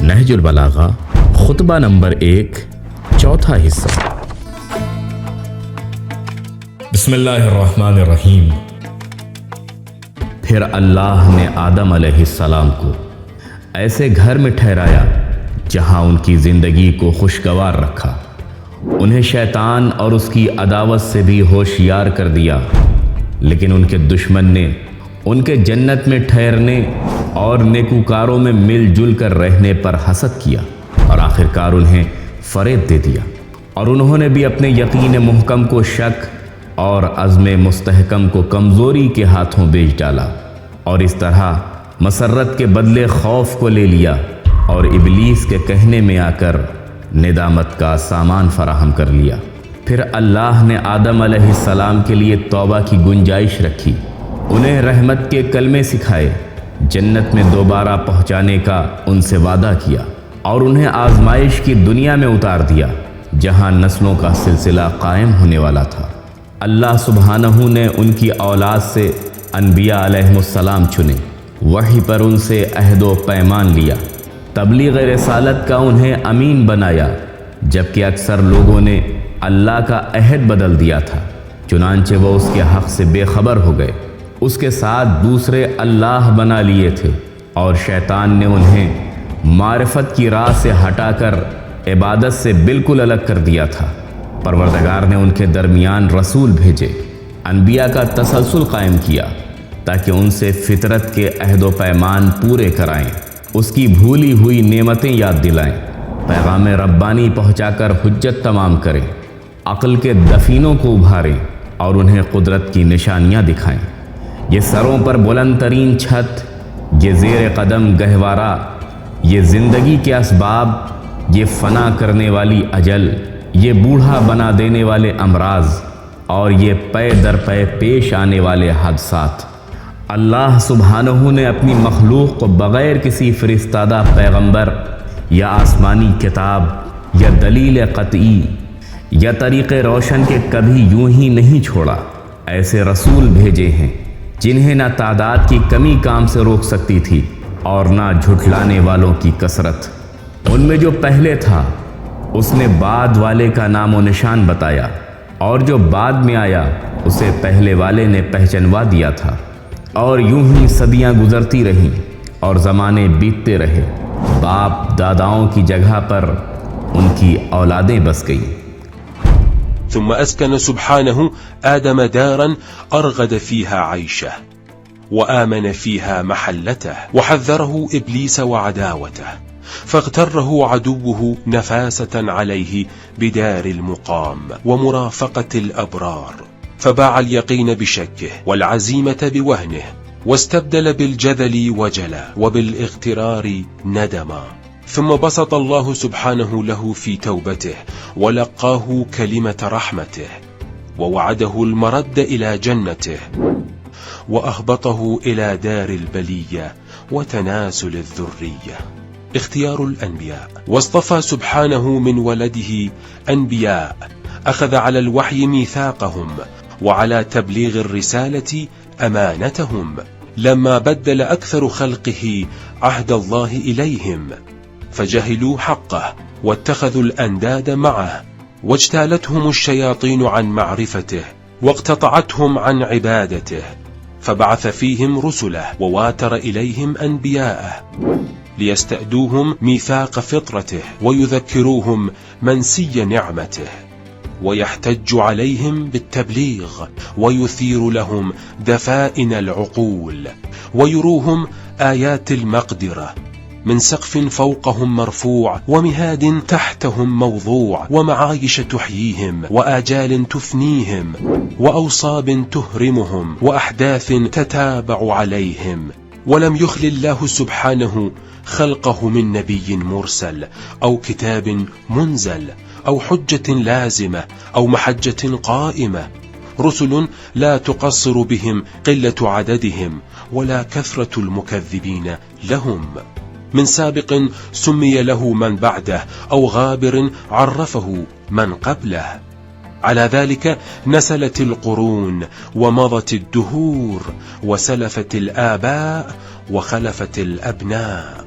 نہج البلاغہ خطبہ نمبر 1 چوتھا حصہ۔ بسم اللہ الرحمن الرحیم۔ پھر اللہ نے آدم علیہ السلام کو ایسے گھر میں ٹھہرایا جہاں ان کی زندگی کو خوشگوار رکھا۔ انہیں شیطان اور اس کی عداوت سے بھی ہوشیار کر دیا، لیکن ان کے دشمن نے ان کے جنت میں ٹھہرنے اور نیکوکاروں میں مل جل کر رہنے پر حسد کیا اور آخرکار انہیں فریب دے دیا، اور انہوں نے بھی اپنے یقین محکم کو شک اور عزم مستحکم کو کمزوری کے ہاتھوں بیچ ڈالا، اور اس طرح مسرت کے بدلے خوف کو لے لیا اور ابلیس کے کہنے میں آ کر ندامت کا سامان فراہم کر لیا۔ پھر اللہ نے آدم علیہ السلام کے لیے توبہ کی گنجائش رکھی، انہیں رحمت کے کلمے سکھائے، جنت میں دوبارہ پہنچانے کا ان سے وعدہ کیا، اور انہیں آزمائش کی دنیا میں اتار دیا جہاں نسلوں کا سلسلہ قائم ہونے والا تھا۔ اللہ سبحانہ نے ان کی اولاد سے انبیاء علیہ السلام چنے، وحی پر ان سے عہد و پیمان لیا، تبلیغ رسالت کا انہیں امین بنایا، جبکہ اکثر لوگوں نے اللہ کا عہد بدل دیا تھا، چنانچہ وہ اس کے حق سے بے خبر ہو گئے، اس کے ساتھ دوسرے اللہ بنا لیے تھے، اور شیطان نے انہیں معرفت کی راہ سے ہٹا کر عبادت سے بالکل الگ کر دیا تھا۔ پروردگار نے ان کے درمیان رسول بھیجے، انبیاء کا تسلسل قائم کیا تاکہ ان سے فطرت کے عہد و پیمان پورے کرائیں، اس کی بھولی ہوئی نعمتیں یاد دلائیں، پیغام ربانی پہنچا کر حجت تمام کریں، عقل کے دفینوں کو ابھاریں اور انہیں قدرت کی نشانیاں دکھائیں۔ یہ سروں پر بلند ترین چھت، یہ زیر قدم گہوارہ، یہ زندگی کے اسباب، یہ فنا کرنے والی اجل، یہ بوڑھا بنا دینے والے امراض، اور یہ پے در پے پیش آنے والے حادثات، اللہ سبحانہ نے اپنی مخلوق کو بغیر کسی فرستادہ پیغمبر یا آسمانی کتاب یا دلیل قطعی یا طریق روشن کے کبھی یوں ہی نہیں چھوڑا۔ ایسے رسول بھیجے ہیں جنہیں نہ تعداد کی کمی کام سے روک سکتی تھی اور نہ جھٹلانے والوں کی کثرت۔ ان میں جو پہلے تھا اس نے بعد والے کا نام و نشان بتایا، اور جو بعد میں آیا اسے پہلے والے نے پہچنوا دیا تھا، اور یوں ہی صدیاں گزرتی رہیں اور زمانے بیتتے رہے، باپ داداؤں کی جگہ پر ان کی اولادیں بس گئیں۔ ثم أسكن سبحانه آدم دارا أرغد فيها عيشه وآمن فيها محلته، وحذره إبليس وعداوته، فاغتره عدوه نفاسة عليه بدار المقام ومرافقة الأبرار، فباع اليقين بشكه والعزيمة بوهنه، واستبدل بالجذل وجلا وبالاغترار ندما. ثم بسط الله سبحانه له في توبته ولقاه كلمة رحمته، ووعده المرد إلى جنته، وأهبطه إلى دار البلية وتناسل الذرية. اختيار الأنبياء. واصطفى سبحانه من ولده أنبياء، أخذ على الوحي ميثاقهم وعلى تبليغ الرسالة أمانتهم، لما بدل أكثر خلقه عهد الله إليهم فجهلوا حقه واتخذوا الأنداد معه، واجتالتهم الشياطين عن معرفته واقتطعتهم عن عبادته، فبعث فيهم رسله وواتر إليهم أنبياءه ليستأدوهم ميثاق فطرته ويذكروهم منسي نعمته، ويحتج عليهم بالتبليغ ويثير لهم دفائن العقول، ويروهم آيات المقدرة من سقف فوقهم مرفوع ومهاد تحتهم موضوع، ومعايش تحييهم وآجال تفنيهم وأوصاب تهرمهم وأحداث تتابع عليهم. ولم يخل الله سبحانه خلقه من نبي مرسل أو كتاب منزل أو حجة لازمة أو محجة قائمة، رسل لا تقصر بهم قلة عددهم ولا كثرة المكذبين لهم، من سابق سمي له من بعده أو غابر عرفه من قبله. على ذلك نسلت القرون ومضت الدهور، وسلفت الآباء وخلفت الأبناء.